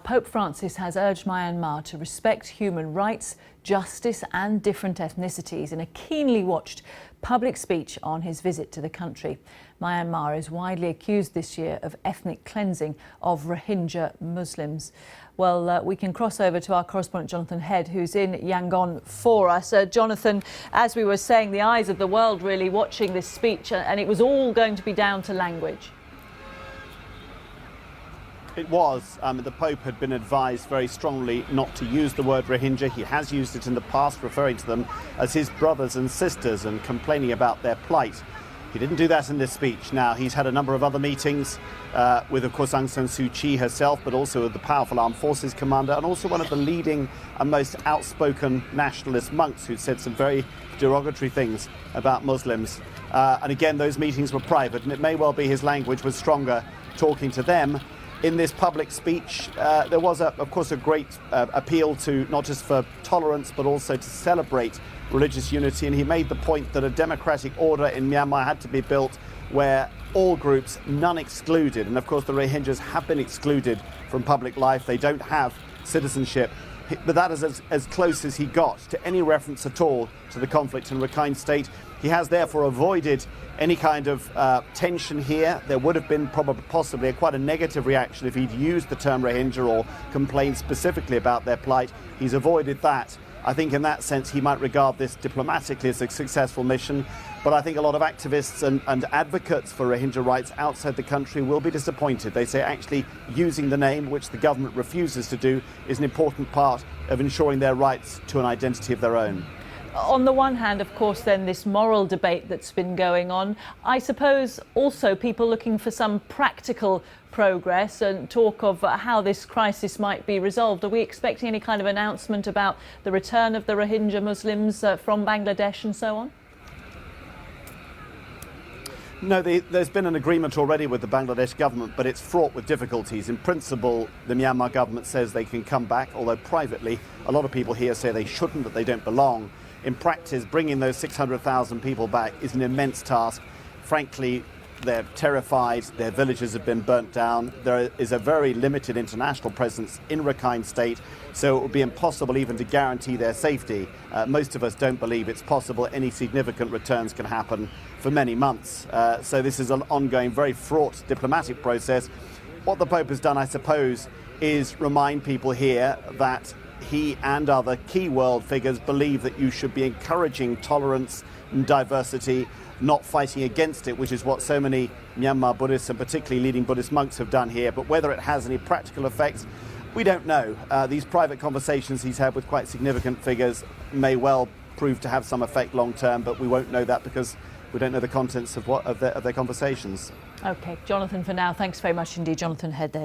Pope Francis has urged Myanmar to respect human rights, justice and different ethnicities in a keenly watched public speech on his visit to the country. Myanmar is widely accused this year of ethnic cleansing of Rohingya Muslims. Well, we can cross over to our correspondent Jonathan Head, who's in Yangon for us. Jonathan, as we were saying, the eyes of the world really watching this speech, and it was all going to be down to language. It was. The Pope had been advised very strongly not to use the word Rohingya. He has used it in the past, referring to them as his brothers and sisters and complaining about their plight. He didn't do that in this speech. Now, he's had a number of other meetings with, of course, Aung San Suu Kyi herself, but also with the powerful armed forces commander and also one of the leading and most outspoken nationalist monks who said some very derogatory things about Muslims. And again, those meetings were private, and it may well be his language was stronger talking to them. In this public speech, there was, of course, a great appeal to not just for tolerance, but also to celebrate religious unity. And he made the point that a democratic order in Myanmar had to be built where all groups, none excluded. And of course, the Rohingyas have been excluded from public life. They don't have citizenship. But that is as close as he got to any reference at all to the conflict in Rakhine State. He has therefore avoided any kind of tension here. There would have been possibly quite a negative reaction if he'd used the term Rohingya or complained specifically about their plight. He's avoided that. I think in that sense he might regard this diplomatically as a successful mission. But I think a lot of activists and advocates for Rohingya rights outside the country will be disappointed. They say actually using the name, which the government refuses to do, is an important part of ensuring their rights to an identity of their own. On the one hand, of course, then this moral debate that's been going on, I suppose also people looking for some practical progress and talk of how this crisis might be resolved. Are we expecting any kind of announcement about the return of the Rohingya Muslims from Bangladesh and so on? No, there's been an agreement already with the Bangladesh government, but it's fraught with difficulties. In principle, the Myanmar government says they can come back, although privately, a lot of people here say they shouldn't, that they don't belong. In practice, bringing those 600,000 people back is an immense task. Frankly, they're terrified. Their villages have been burnt down. There is a very limited international presence in Rakhine State, so it would be impossible even to guarantee their safety. Most of us don't believe it's possible any significant returns can happen for many months. So this is an ongoing, very fraught diplomatic process. What the Pope has done, I suppose, is remind people here that he and other key world figures believe that you should be encouraging tolerance and diversity, not fighting against it, which is what so many Myanmar Buddhists and particularly leading Buddhist monks have done here. But whether it has any practical effects, we don't know. These private conversations he's had with quite significant figures may well prove to have some effect long term, but we won't know that because we don't know the contents of their conversations. OK, Jonathan, for now, thanks very much indeed. Jonathan Head there.